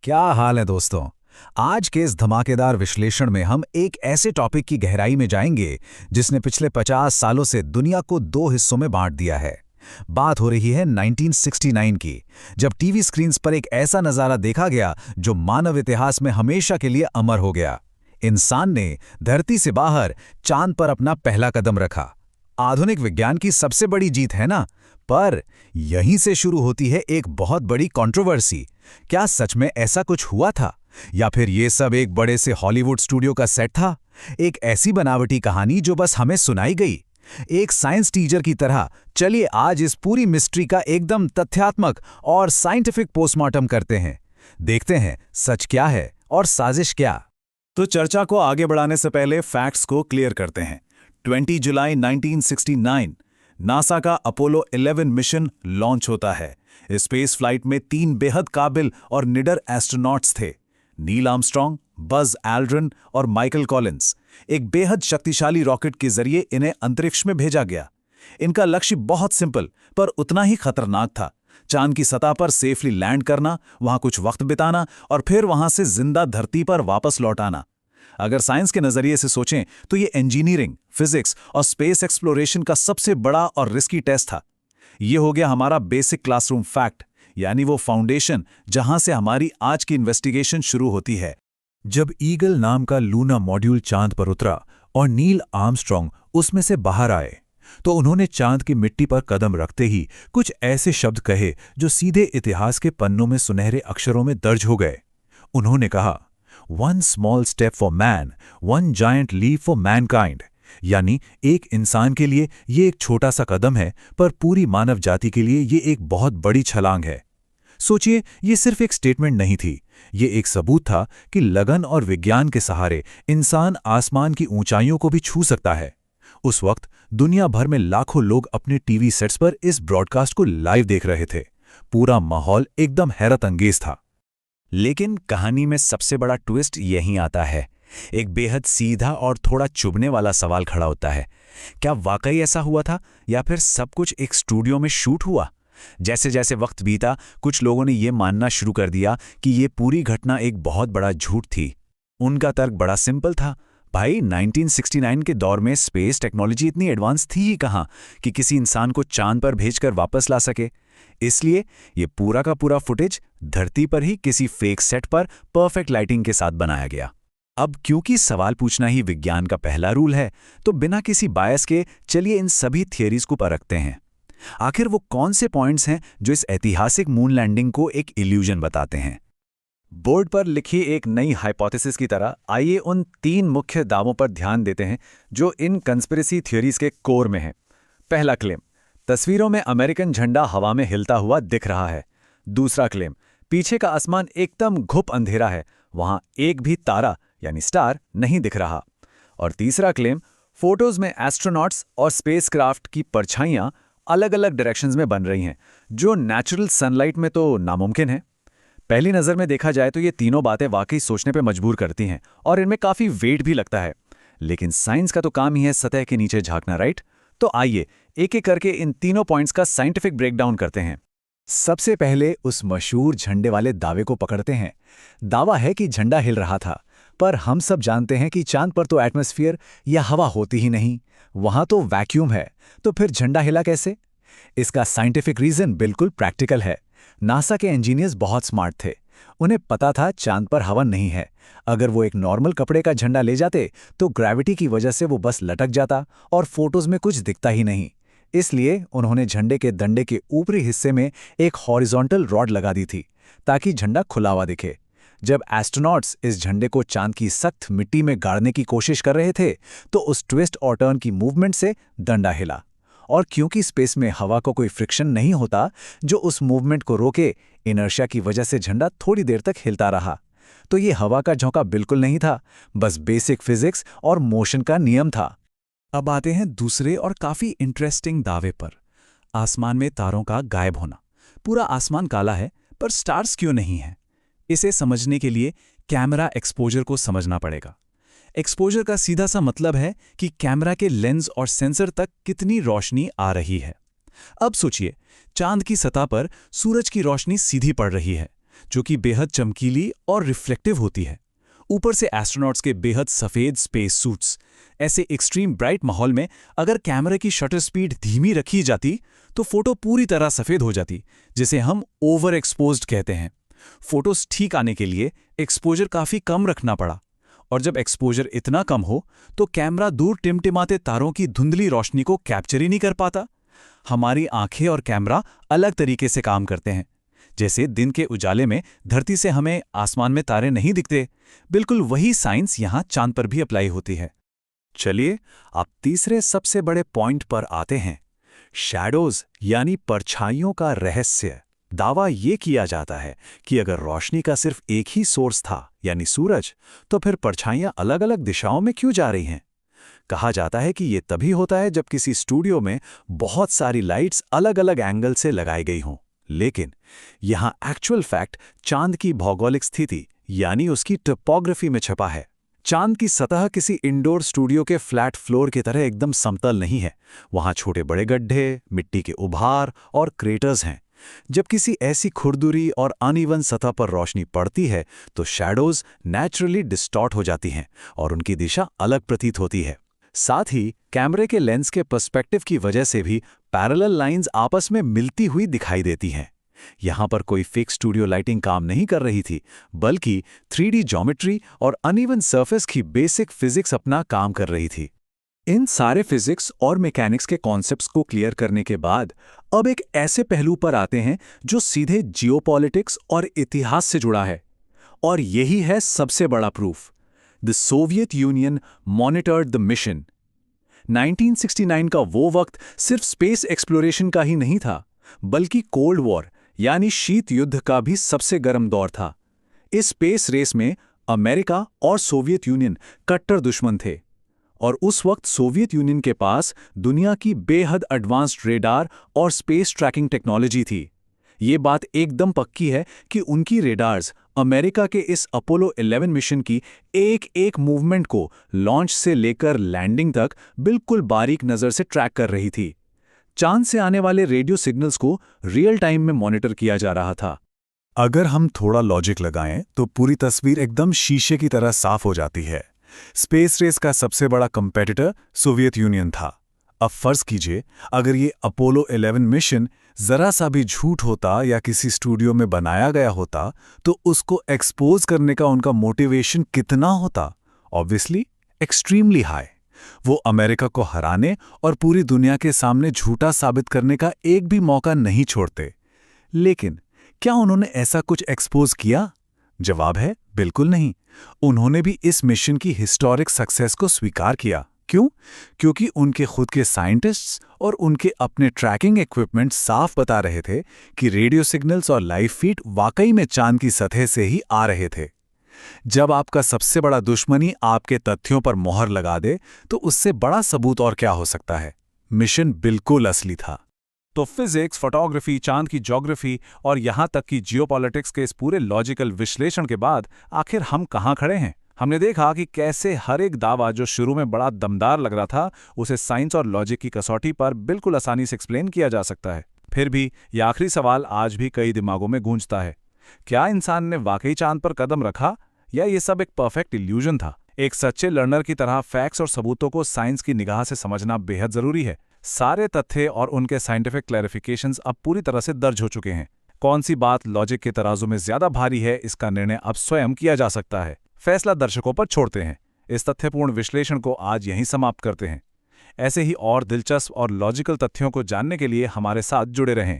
क्या हाल है दोस्तों। आज के इस धमाकेदार विश्लेषण में हम एक ऐसे टॉपिक की गहराई में जाएंगे जिसने पिछले 50 सालों से दुनिया को दो हिस्सों में बांट दिया है। बात हो रही है 1969 की, जब टीवी स्क्रीन्स पर एक ऐसा नजारा देखा गया जो मानव इतिहास में हमेशा के लिए अमर हो गया। इंसान ने धरती से बाहर चांद पर अपना पहला कदम रखा। आधुनिक विज्ञान की सबसे बड़ी जीत है ना, पर यहीं से शुरू होती है एक बहुत बड़ी कंट्रोवर्सी। क्या सच में ऐसा कुछ हुआ था, या फिर ये सब एक बड़े से हॉलीवुड स्टूडियो का सेट था? एक ऐसी बनावटी कहानी जो बस हमें सुनाई गई। एक साइंस टीचर की तरह चलिए आज इस पूरी मिस्ट्री का एकदम तथ्यात्मक और साइंटिफिक पोस्टमार्टम करते हैं। देखते हैं सच क्या है और साजिश क्या। तो चर्चा को आगे बढ़ाने से पहले फैक्ट्स को क्लियर करते हैं। 20 जुलाई 1969 नासा का अपोलो 11 मिशन लॉन्च होता है। स्पेस फ्लाइट में 3 बेहद काबिल और निडर एस्ट्रोनॉट्स थे, नील आर्मस्ट्रॉन्ग, बज एल्ड्रिन और माइकल कॉलिंस। एक बेहद शक्तिशाली रॉकेट के जरिए इन्हें अंतरिक्ष में भेजा गया। इनका लक्ष्य बहुत सिंपल पर उतना ही खतरनाक था। चांद की सतह पर सेफली लैंड करना, वहां कुछ वक्त बिताना और फिर वहां से जिंदा धरती पर वापस लौट आना। अगर साइंस के नजरिए से सोचें तो ये इंजीनियरिंग, फिजिक्स और स्पेस एक्सप्लोरेशन का सबसे बड़ा और रिस्की टेस्ट था। ये हो गया हमारा बेसिक क्लासरूम फैक्ट, यानी वो फाउंडेशन जहां से हमारी आज की इन्वेस्टिगेशन शुरू होती है। जब ईगल नाम का लूना मॉड्यूल चांद पर उतरा और नील आर्मस्ट्रॉन्ग उसमें से बाहर आए, तो उन्होंने चांद की मिट्टी पर कदम रखते ही कुछ ऐसे शब्द कहे जो सीधे इतिहास के पन्नों में सुनहरे अक्षरों में दर्ज हो गए। उन्होंने कहा, one small step for man, one giant leap for mankind. यानी एक इंसान के लिए ये एक छोटा सा कदम है, पर पूरी मानव जाति के लिए ये एक बहुत बड़ी छलांग है। सोचिए, ये सिर्फ एक स्टेटमेंट नहीं थी, ये एक सबूत था कि लगन और विज्ञान के सहारे इंसान आसमान की ऊंचाइयों को भी छू सकता है। उस वक्त दुनिया भर में लाखों लोग अपने टीवी सेट्स पर इस ब्रॉडकास्ट को लाइव देख रहे थे। पूरा माहौल एकदम हैरत अंगेज था। लेकिन कहानी में सबसे बड़ा ट्विस्ट यहीं आता है। एक बेहद सीधा और थोड़ा चुभने वाला सवाल खड़ा होता है, क्या वाकई ऐसा हुआ था या फिर सब कुछ एक स्टूडियो में शूट हुआ? जैसे जैसे वक्त बीता, कुछ लोगों ने यह मानना शुरू कर दिया कि यह पूरी घटना एक बहुत बड़ा झूठ थी। उनका तर्क बड़ा सिंपल था, भाई 1969 के दौर में स्पेस टेक्नोलॉजी इतनी एडवांस थी ही कहां कि किसी इंसान को चांद पर भेजकर वापस ला सके। इसलिए ये पूरा का पूरा फुटेज धरती पर ही किसी फेक सेट पर परफेक्ट लाइटिंग के साथ बनाया गया। अब क्योंकि सवाल पूछना ही विज्ञान का पहला रूल है, तो बिना किसी बायस के चलिए इन सभी थियरीज को परखते हैं। आखिर वो कौन से पॉइंट्स हैं जो इस ऐतिहासिक मून लैंडिंग को एक इल्यूजन बताते हैं? बोर्ड पर लिखी एक नई हाइपोथेसिस की तरह आइए उन 3 मुख्य दावों पर ध्यान देते हैं जो इन कंस्पिरेसी थ्योरीज के कोर में हैं। पहला क्लेम, तस्वीरों में अमेरिकन झंडा हवा में हिलता हुआ दिख रहा है। दूसरा क्लेम, पीछे का आसमान एकदम घुप अंधेरा है, वहां एक भी तारा यानी स्टार नहीं दिख रहा। और तीसरा क्लेम, फोटोज में एस्ट्रोनॉट्स और स्पेसक्राफ्ट की परछाइयां अलग अलग डायरेक्शंस में बन रही हैं, जो नेचुरल सनलाइट में तो नामुमकिन है। पहली नज़र में देखा जाए तो ये तीनों बातें वाकई सोचने पे मजबूर करती हैं और इनमें काफ़ी वेट भी लगता है। लेकिन साइंस का तो काम ही है सतह के नीचे झांकना, राइट? तो आइए एक एक करके इन तीनों पॉइंट्स का साइंटिफिक ब्रेकडाउन करते हैं। सबसे पहले उस मशहूर झंडे वाले दावे को पकड़ते हैं। दावा है कि झंडा हिल रहा था, पर हम सब जानते हैं कि चांद पर तो एटमॉस्फेयर या हवा होती ही नहीं, वहां तो वैक्यूम है, तो फिर झंडा हिला कैसे? इसका साइंटिफिक रीजन बिल्कुल प्रैक्टिकल है। नासा के इंजीनियर्स बहुत स्मार्ट थे। उन्हें पता था चांद पर हवा नहीं है। अगर वो एक नॉर्मल कपड़े का झंडा ले जाते तो ग्रेविटी की वजह से वो बस लटक जाता और फोटोज में कुछ दिखता ही नहीं। इसलिए उन्होंने झंडे के डंडे के ऊपरी हिस्से में एक हॉरिजॉन्टल रॉड लगा दी थी ताकि झंडा खुला हुआ दिखे। जब एस्ट्रोनॉट्स इस झंडे को चांद की सख्त मिट्टी में गाड़ने की कोशिश कर रहे थे, तो उस ट्विस्ट और टर्न की मूवमेंट से डंडा हिला। और क्योंकि स्पेस में हवा को कोई फ्रिक्शन नहीं होता जो उस मूवमेंट को रोके, इनर्शिया की वजह से झंडा थोड़ी देर तक हिलता रहा। तो ये हवा का झोंका बिल्कुल नहीं था, बस बेसिक फिजिक्स और मोशन का नियम था। अब आते हैं दूसरे और काफी इंटरेस्टिंग दावे पर, आसमान में तारों का गायब होना। पूरा आसमान काला है, पर स्टार्स क्यों नहीं है? इसे समझने के लिए कैमरा एक्सपोजर को समझना पड़ेगा। एक्सपोजर का सीधा सा मतलब है कि कैमरा के लेंस और सेंसर तक कितनी रोशनी आ रही है। अब सोचिए, चांद की सतह पर सूरज की रोशनी सीधी पड़ रही है, जो कि बेहद चमकीली और रिफ्लेक्टिव होती है। ऊपर से एस्ट्रोनॉट्स के बेहद सफ़ेद स्पेस सूट्स। ऐसे एक्सट्रीम ब्राइट माहौल में अगर कैमरे की शटर स्पीड धीमी रखी जाती तो फोटो पूरी तरह सफ़ेद हो जाती, जिसे हम ओवर एक्सपोज्ड कहते हैं। फोटोज ठीक आने के लिए एक्सपोजर काफ़ी कम रखना पड़ा, और जब एक्सपोजर इतना कम हो तो कैमरा दूर टिमटिमाते तारों की धुंधली रोशनी को कैप्चर ही नहीं कर पाता। हमारी आंखें और कैमरा अलग तरीके से काम करते हैं। जैसे दिन के उजाले में धरती से हमें आसमान में तारे नहीं दिखते, बिल्कुल वही साइंस यहाँ चांद पर भी अप्लाई होती है। चलिए अब तीसरे सबसे बड़े पॉइंट पर आते हैं, शैडोज यानी परछाइयों का रहस्य। दावा ये किया जाता है कि अगर रोशनी का सिर्फ एक ही सोर्स था यानी सूरज, तो फिर परछाइयां अलग अलग दिशाओं में क्यों जा रही हैं? कहा जाता है कि ये तभी होता है जब किसी स्टूडियो में बहुत सारी लाइट्स अलग अलग एंगल से लगाई गई हों। लेकिन यहाँ एक्चुअल फैक्ट चांद की भौगोलिक स्थिति यानी उसकी टोपोग्राफी में छपा है। चांद की सतह किसी इंडोर स्टूडियो के फ्लैट फ्लोर की तरह एकदम समतल नहीं है। वहाँ छोटे बड़े गड्ढे, मिट्टी के उभार और क्रेटर्स हैं। जब किसी ऐसी खुरदुरी और अनइवन सतह पर रोशनी पड़ती है तो शैडोज नेचुरली डिस्टॉर्ट हो जाती हैं और उनकी दिशा अलग प्रतीत होती है। साथ ही कैमरे के लेंस के पर्सपेक्टिव की वजह से भी पैरेलल लाइंस आपस में मिलती हुई दिखाई देती हैं। यहाँ पर कोई फिक्स स्टूडियो लाइटिंग काम नहीं कर रही थी, बल्कि 3D ज्योमेट्री और अनइवन सरफेस की बेसिक फिजिक्स अपना काम कर रही थी। इन सारे फिजिक्स और मैकेनिक्स के कॉन्सेप्ट्स को क्लियर करने के बाद अब एक ऐसे पहलू पर आते हैं जो सीधे जियोपॉलिटिक्स और इतिहास से जुड़ा है, और यही है सबसे बड़ा proof. The Soviet union monitored the mission. 1969 का वो वक्त सिर्फ स्पेस एक्सप्लोरेशन का ही नहीं था, बल्कि कोल्ड वॉर यानी शीत युद्ध का भी सबसे गर्म दौर था। इस स्पेस रेस में अमेरिका और सोवियत यूनियन कट्टर दुश्मन थे, और उस वक्त सोवियत यूनियन के पास दुनिया की बेहद एडवांस्ड रेडार और स्पेस ट्रैकिंग टेक्नोलॉजी थी। ये बात एकदम पक्की है कि उनकी रेडार्स अमेरिका के इस अपोलो 11 मिशन की एक मूवमेंट को लॉन्च से लेकर लैंडिंग तक बिल्कुल बारीक नज़र से ट्रैक कर रही थी। चांद से आने वाले रेडियो सिग्नल्स को रियल टाइम में मॉनिटर किया जा रहा था। अगर हम थोड़ा लॉजिक लगाएं तो पूरी तस्वीर एकदम शीशे की तरह साफ हो जाती है। स्पेस रेस का सबसे बड़ा कंपेटिटर सोवियत यूनियन था। अब फर्ज कीजिए अगर ये अपोलो 11 मिशन जरा सा भी झूठ होता या किसी स्टूडियो में बनाया गया होता तो उसको एक्सपोज करने का उनका मोटिवेशन कितना होता? Obviously extremely high. वो अमेरिका को हराने और पूरी दुनिया के सामने झूठा साबित करने का एक भी मौका नहीं छोड़ते। लेकिन क्या उन्होंने ऐसा कुछ एक्सपोज किया? जवाब है बिल्कुल नहीं। उन्होंने भी इस मिशन की हिस्टोरिक सक्सेस को स्वीकार किया। क्यों? क्योंकि उनके खुद के साइंटिस्ट्स और उनके अपने ट्रैकिंग इक्विपमेंट साफ बता रहे थे कि रेडियो सिग्नल्स और लाइव फीड वाकई में चांद की सतह से ही आ रहे थे। जब आपका सबसे बड़ा दुश्मन ही आपके तथ्यों पर मोहर लगा दे तो उससे बड़ा सबूत और क्या हो सकता है? मिशन बिल्कुल असली था। तो फिजिक्स, फोटोग्राफी, चांद की ज्योग्राफी और यहाँ तक कि जियोपॉलिटिक्स के इस पूरे लॉजिकल विश्लेषण के बाद आखिर हम कहाँ खड़े हैं? हमने देखा कि कैसे हर एक दावा जो शुरू में बड़ा दमदार लग रहा था उसे साइंस और लॉजिक की कसौटी पर बिल्कुल आसानी से एक्सप्लेन किया जा सकता है। फिर भी ये आखिरी सवाल आज भी कई दिमागों में गूंजता है, क्या इंसान ने वाकई चांद पर कदम रखा या ये सब एक परफेक्ट इल्यूजन था? एक सच्चे लर्नर की तरह फैक्ट्स और सबूतों को साइंस की निगाह से समझना बेहद जरूरी है। सारे तथ्य और उनके साइंटिफिक क्लैरिफिकेशंस अब पूरी तरह से दर्ज हो चुके हैं। कौन सी बात लॉजिक के तराजू में ज्यादा भारी है, इसका निर्णय अब स्वयं किया जा सकता है। फैसला दर्शकों पर छोड़ते हैं। इस तथ्यपूर्ण विश्लेषण को आज यहीं समाप्त करते हैं। ऐसे ही और दिलचस्प और लॉजिकल तथ्यों को जानने के लिए हमारे साथ जुड़े रहें।